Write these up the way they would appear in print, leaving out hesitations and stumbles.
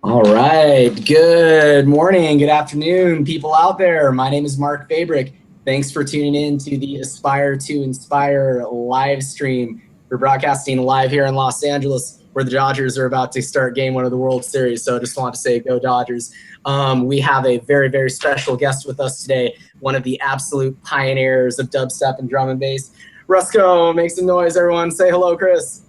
All right. Good morning, good afternoon, people out there. My name is Mark Fabrick. Thanks for tuning in to the Aspire to Inspire live stream. We're broadcasting live here in Los Angeles, where the Dodgers are about to start game one of the World Series. So I just want to say, go Dodgers. We have a very, very special guest with us today, one of the absolute pioneers of dubstep and drum and bass. Rusko, make some noise, everyone. Say hello, Chris.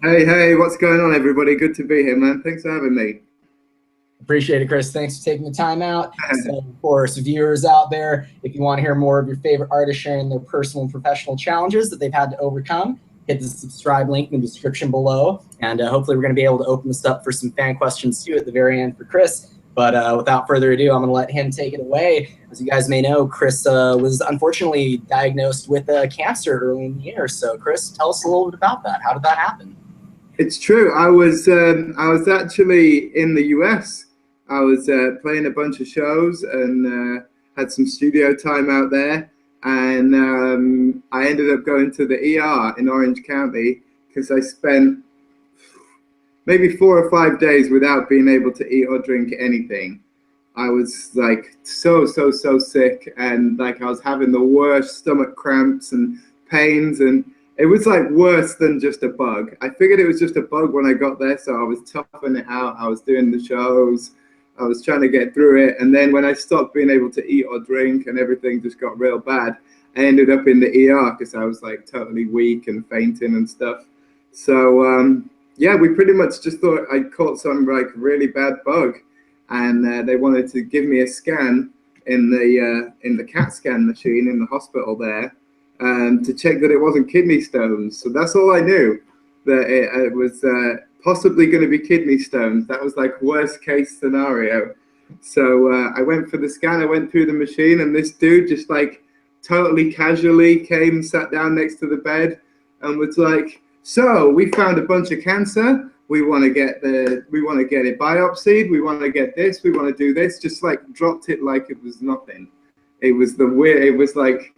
Hey, what's going on, everybody? Good to be here, man. Thanks for having me. Appreciate it, Chris. Thanks for taking the time out. So, of course, viewers out there, if you want to hear more of your favorite artists sharing their personal and professional challenges that they've had to overcome, hit the subscribe link in the description below. And hopefully we're going to be able to open this up for some fan questions, too, at the very end for Chris. But without further ado, I'm going to let him take it away. As you guys may know, Chris was unfortunately diagnosed with cancer early in the year. So, Chris, tell us a little bit about that. How did that happen? It's true. I was actually in the US. I was playing a bunch of shows and had some studio time out there. And I ended up going to the ER in Orange County because I spent maybe 4 or 5 days without being able to eat or drink anything. I was like so sick, and like I was having the worst stomach cramps and pains, and it was like worse than just a bug. I figured it was just a bug when I got there, so I was toughing it out. I was doing the shows, I was trying to get through it, and then when I stopped being able to eat or drink and everything just got real bad, I ended up in the ER because I was like totally weak and fainting and stuff. So yeah, we pretty much just thought I caught some like really bad bug, and they wanted to give me a scan in the CAT scan machine in the hospital there, to check that it wasn't kidney stones. So that's all I knew, that it was possibly going to be kidney stones. That was like worst case scenario. So I went for the scan. I went through the machine, and this dude just like totally casually came, sat down next to the bed, and was like, "So we found a bunch of cancer. We want to get it biopsied. We want to get this. We want to do this." Just like dropped it like it was nothing. It was the weird. It was like,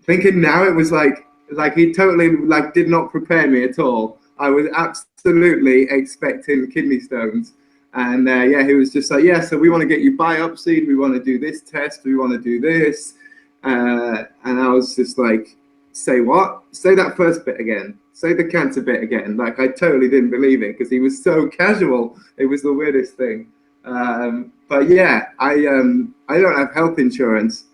thinking now, it was like he totally like did not prepare me at all. I was absolutely expecting kidney stones, and yeah, he was just like, "Yeah, so we want to get you biopsied. We want to do this test. We want to do this," and I was just like, "Say what? Say that first bit again. Say the cancer bit again." Like I totally didn't believe it because he was so casual. It was the weirdest thing. But yeah, I don't have health insurance,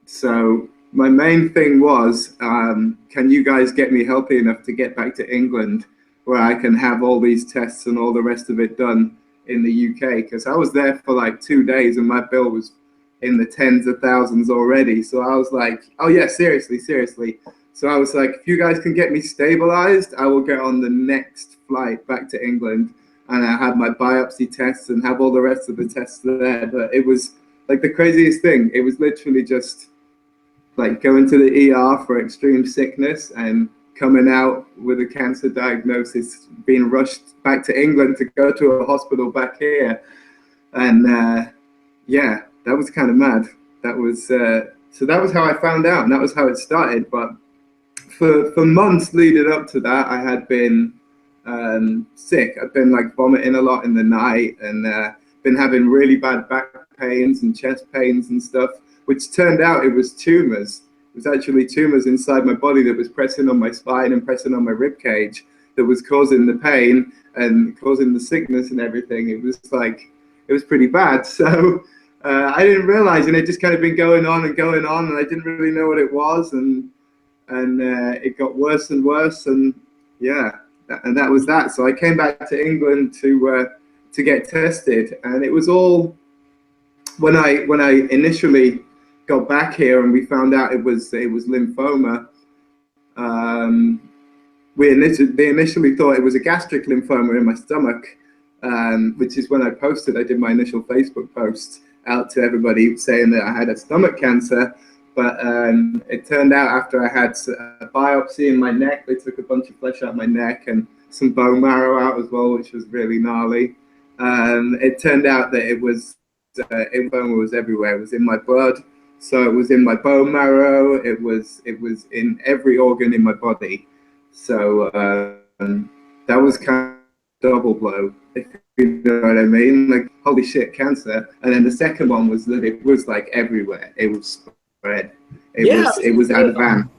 so my main thing was, can you guys get me healthy enough to get back to England where I can have all these tests and all the rest of it done in the UK? Because I was there for like 2 days and my bill was in the tens of thousands already. So I was like, oh yeah, seriously. So I was like, if you guys can get me stabilized, I will get on the next flight back to England, and I have my biopsy tests and have all the rest of the tests there. But it was like the craziest thing. It was literally just like going to the ER for extreme sickness and coming out with a cancer diagnosis, being rushed back to England to go to a hospital back here. And yeah, that was kind of mad. That was so that was how I found out, and that was how it started. But for months leading up to that, I had been sick. I'd been like vomiting a lot in the night, and been having really bad back pains and chest pains and stuff, which turned out it was tumors. It was actually tumors inside my body that was pressing on my spine and pressing on my rib cage that was causing the pain and causing the sickness and everything. It was like, it was pretty bad. So I didn't realize, and it just kind of been going on, and I didn't really know what it was, and it got worse and worse, and yeah, and that was that. So I came back to England to get tested, and it was all when I initially got back here and we found out it was lymphoma. They initially thought it was a gastric lymphoma in my stomach, which is when I did my initial Facebook post out to everybody saying that I had a stomach cancer. But it turned out after I had a biopsy in my neck, they took a bunch of flesh out of my neck and some bone marrow out as well, which was really gnarly. It turned out that lymphoma was everywhere. It was in my blood, so it was in my bone marrow. It was in every organ in my body. So that was kind double blow, if you know what I mean. Like, holy shit, cancer. And then the second one was that it was like everywhere. It was spread. It was advanced.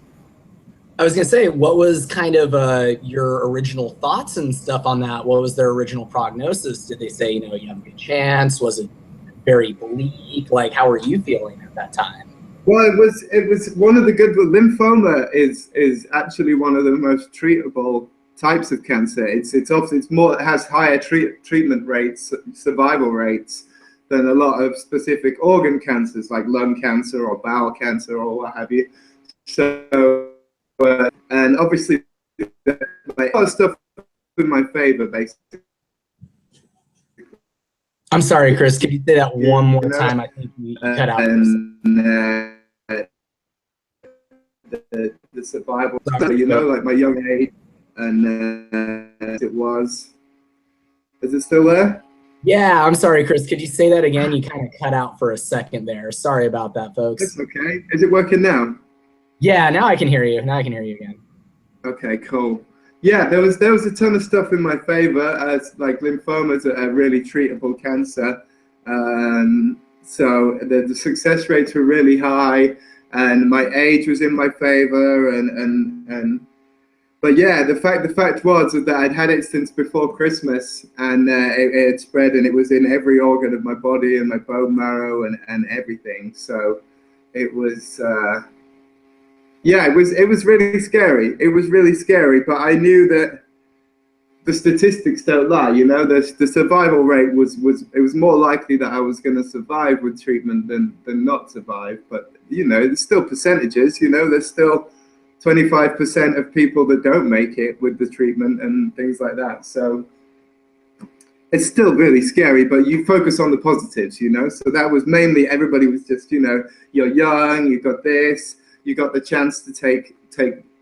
I was gonna say, what was kind of your original thoughts and stuff on that? What was their original prognosis? Did they say, you know, you have a good chance? Was it very bleak? Like, how were you feeling at that time? Well, it was one of the good. Lymphoma is actually one of the most treatable types of cancer. It has higher treatment rates, survival rates, than a lot of specific organ cancers like lung cancer or bowel cancer or what have you. So, and obviously, like, a lot of stuff in my favor, basically. I'm sorry, Chris. Can you say that one more time? I think you cut out. The survival, you know, like my young age, and it was. Is it still there? Yeah, I'm sorry, Chris. Could you say that again? You kind of cut out for a second there. Sorry about that, folks. It's okay. Is it working now? Yeah, now I can hear you. Now I can hear you again. Okay, cool. Yeah, there was a ton of stuff in my favor, as like lymphomas are a really treatable cancer. So the success rates were really high, and my age was in my favor, but yeah, the fact was that I'd had it since before Christmas, and it had spread, and it was in every organ of my body and my bone marrow and everything. So it was. Yeah, it was really scary. It was really scary, but I knew that the statistics don't lie. You know, the survival rate was it was more likely that I was going to survive with treatment than not survive. But you know, there's still percentages. You know, there's still 25% of people that don't make it with the treatment and things like that. So it's still really scary, but you focus on the positives. You know, so that was mainly, everybody was just, you know, you're young, you got this. You got the chance to take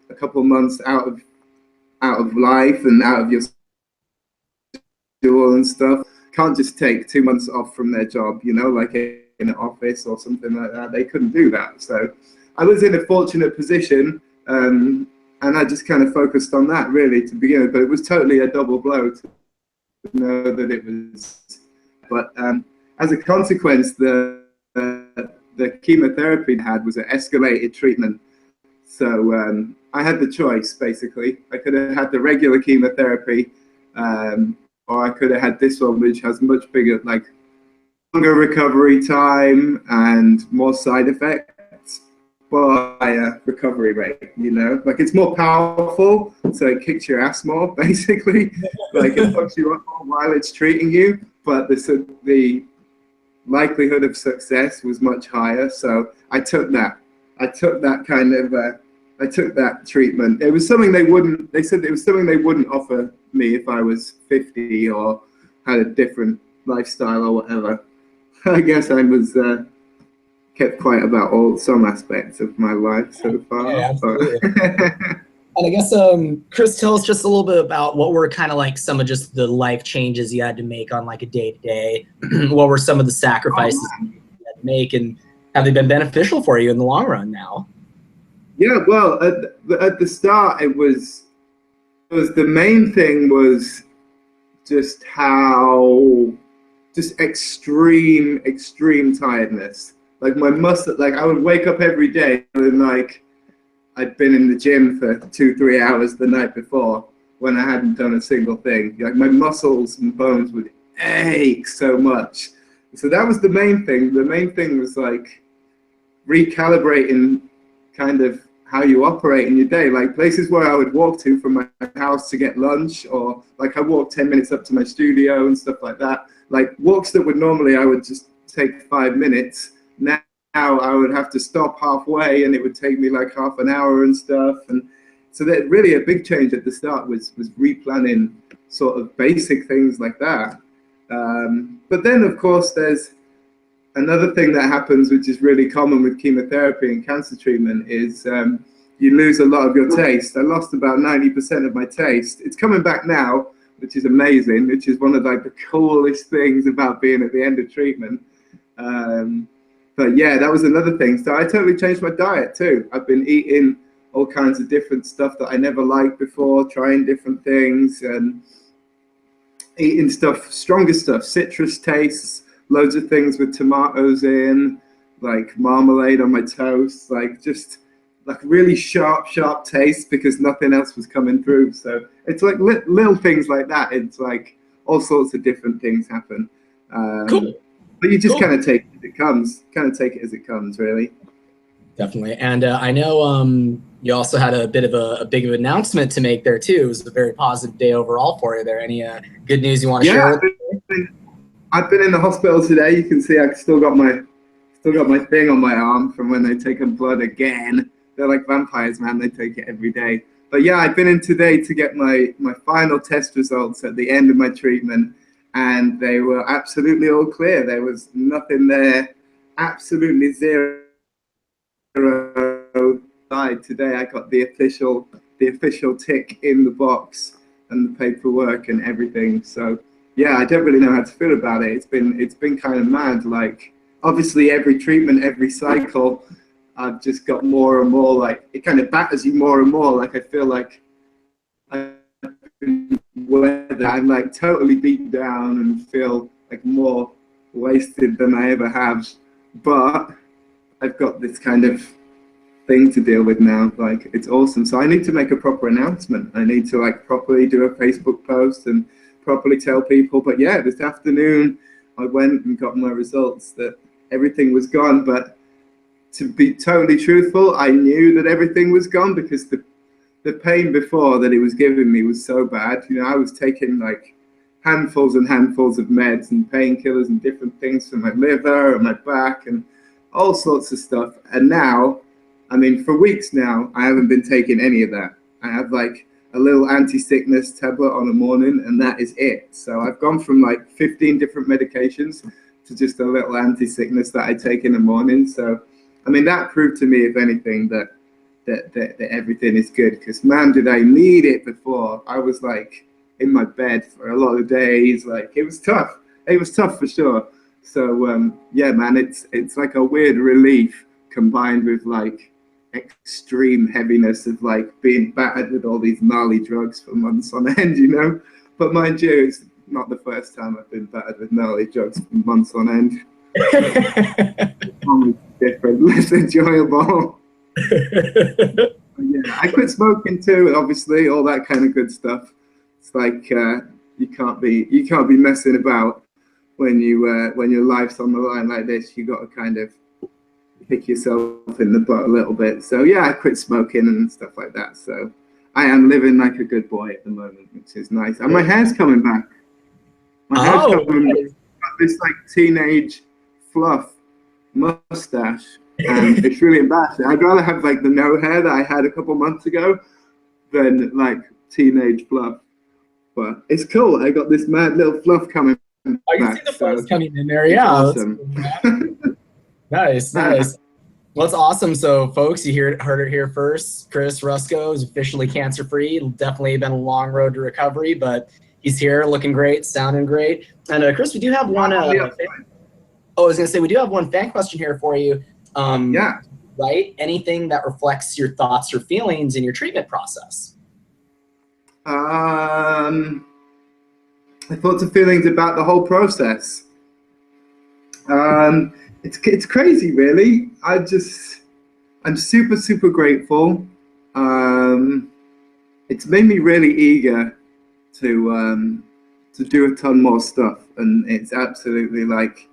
a couple months out of life and out of your school and stuff. Can't just take 2 months off from their job, you know, like in an office or something like that. They couldn't do that. So I was in a fortunate position, and I just kind of focused on that really to begin with. But it was totally a double blow to know that it was. But as a consequence, the chemotherapy I had was an escalated treatment. So I had the choice, basically. I could have had the regular chemotherapy, or I could have had this one, which has much bigger, like, longer recovery time and more side effects, but higher recovery rate, you know? Like, it's more powerful, so it kicks your ass more, basically. Like, it fucks you up more while it's treating you, but the likelihood of success was much higher. So I took that. I took that treatment. It was something they said it was something they wouldn't offer me if I was 50 or had a different lifestyle or whatever. I guess I was kept quiet about some aspects of my life so far. Yeah, absolutely. And I guess, Chris, tell us just a little bit about what were kind of like some of just the life changes you had to make on like a day-to-day. What were some of the sacrifices you had to make, and have they been beneficial for you in the long run now? Yeah, well, at the start, it was the main thing was just extreme tiredness. Like my muscle, like I would wake up every day and like I'd been in the gym for 2-3 hours the night before when I hadn't done a single thing. Like my muscles and bones would ache so much. So that was the main thing. The main thing was like recalibrating kind of how you operate in your day. Like places where I would walk to from my house to get lunch, or like I walked 10 minutes up to my studio and stuff like that. Like walks that would normally I would just take 5 minutes. Now I would have to stop halfway and it would take me like half an hour and stuff. And so that really a big change at the start was replanning sort of basic things like that. But then of course there's another thing that happens, which is really common with chemotherapy and cancer treatment, is you lose a lot of your taste. I lost about 90% of my taste. It's coming back now, which is amazing, which is one of like the coolest things about being at the end of treatment. But yeah, that was another thing. So I totally changed my diet too. I've been eating all kinds of different stuff that I never liked before, trying different things. And eating stuff, stronger stuff, citrus tastes, loads of things with tomatoes in, like marmalade on my toast, like just like really sharp taste because nothing else was coming through. So it's like little things like that. It's like all sorts of different things happen. Cool. But you just Cool. kind of take it as it comes, really. Definitely. And I know you also had a bit of a big announcement to make there too. It was a very positive day overall for you there. Any good news you want to share with I've been in the hospital today. You can see I still got my thing on my arm from when they taken blood again. They're like vampires, man. They take it every day. But yeah, I've been in today to get my final test results at the end of my treatment, and they were absolutely all clear. There was nothing there, absolutely zero. Today I got the official tick in the box and the paperwork and everything. So yeah, I don't really know how to feel about it. It's been kind of mad. Like obviously every treatment, every cycle, I've just got more and more, like it kind of batters you more and more. Like I feel like I'm like totally beat down and feel like more wasted than I ever have. But I've got this kind of thing to deal with now. Like it's awesome. So I need to make a proper announcement. I need to like properly do a Facebook post and properly tell people. But yeah, this afternoon I went and got my results that everything was gone. But to be totally truthful, I knew that everything was gone because the pain before that it was giving me was so bad. You know, I was taking like handfuls and handfuls of meds and painkillers and different things for my liver and my back and all sorts of stuff. And now, I mean, for weeks now, I haven't been taking any of that. I have like a little anti-sickness tablet on the morning, and that is it. So I've gone from like 15 different medications to just a little anti-sickness that I take in the morning. So, I mean, that proved to me, if anything, that everything is good. Because man, did I need it before. I was like in my bed for a lot of days. Like it was tough. It was tough for sure. So yeah, man, it's like a weird relief combined with like extreme heaviness of like being battered with all these gnarly drugs for months on end, you know. But mind you, it's not the first time I've been battered with gnarly drugs for months on end. It's different, less enjoyable. Yeah, I quit smoking too, obviously, all that kind of good stuff. It's like you can't be messing about when your life's on the line like this. You got to kind of pick yourself in the butt a little bit. So yeah, I quit smoking and stuff like that. So I am living like a good boy at the moment, which is nice. And my hair's coming back. My hair's coming back. Got this like teenage fluff mustache, and it's really embarrassing. I'd rather have like the no hair that I had a couple months ago than like teenage fluff. But it's cool. I got this mad little fluff coming. I can see the fluff coming in there. Yeah, awesome. Nice. Well, it's awesome. So, folks, you heard it here first. Chris Rusko is officially cancer-free. Definitely been a long road to recovery, but he's here, looking great, sounding great. And Chris, we do have one. I was going to say we do have one fan question here for you. Yeah. Right? Anything that reflects your thoughts or feelings in your treatment process? My thoughts and feelings about the whole process. It's crazy, really. I'm super grateful. It's made me really eager to do a ton more stuff, and it's absolutely like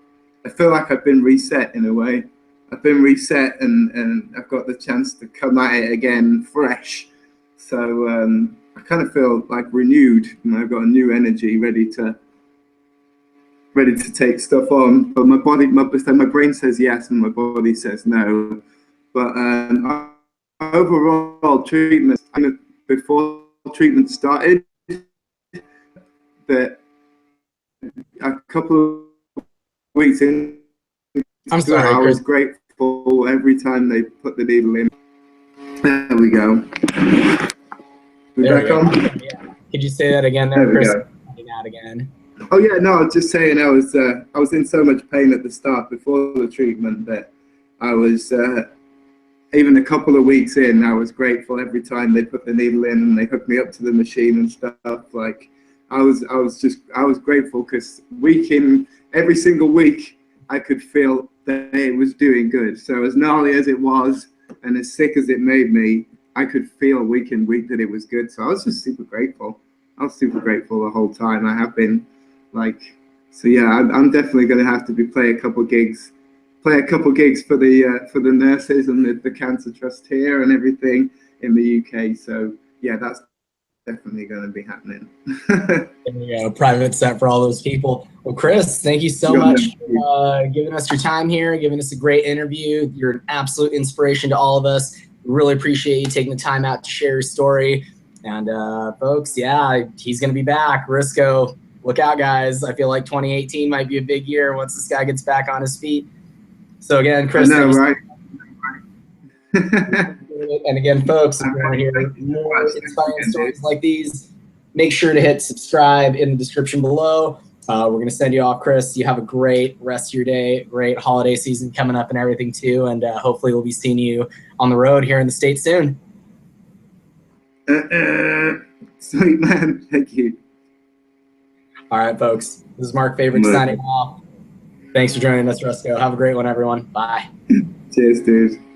I feel like I've been reset in a way. I've been reset, and I've got the chance to come at it again fresh. So I kind of feel like renewed, and I've got a new energy, ready to take stuff on. But my brain says yes, and my body says no. But overall treatment, before treatment started, that a couple of weeks in, I'm sorry, I was Chris. grateful every time they put the needle in. There we go. Back on? Yeah. Could you say that again there, Chris? Out again. Oh yeah, no, I was just saying I was in so much pain at the start before the treatment that I was even a couple of weeks in, I was grateful every time they put the needle in and they hooked me up to the machine and stuff. Like I was grateful because every single week I could feel that it was doing good. So as gnarly as it was and as sick as it made me, I could feel week in week that it was good. So I was just super grateful. I was super grateful the whole time. I have been, like, so yeah, I'm definitely going to have to play a couple gigs for the nurses and the Cancer Trust here and everything in the UK. So yeah, that's definitely going to be happening. There you go, private set for all those people. Well, Chris, thank you so much for giving us your time here, giving us a great interview. You're an absolute inspiration to all of us. We really appreciate you taking the time out to share your story. And folks, yeah, he's going to be back. Rusko, look out, guys. I feel like 2018 might be a big year once this guy gets back on his feet. So again, Chris, I know, right? And again, folks, if you want to hear more inspiring stories like these, make sure to hit subscribe in the description below. We're going to send you off, Chris. You have a great rest of your day, great holiday season coming up and everything too. And hopefully we'll be seeing you on the road here in the States soon. Sweet, man. Thank you. All right, folks. This is Mark Fabrick signing off. Thanks for joining us, Rusko. Have a great one, everyone. Bye. Cheers, dude.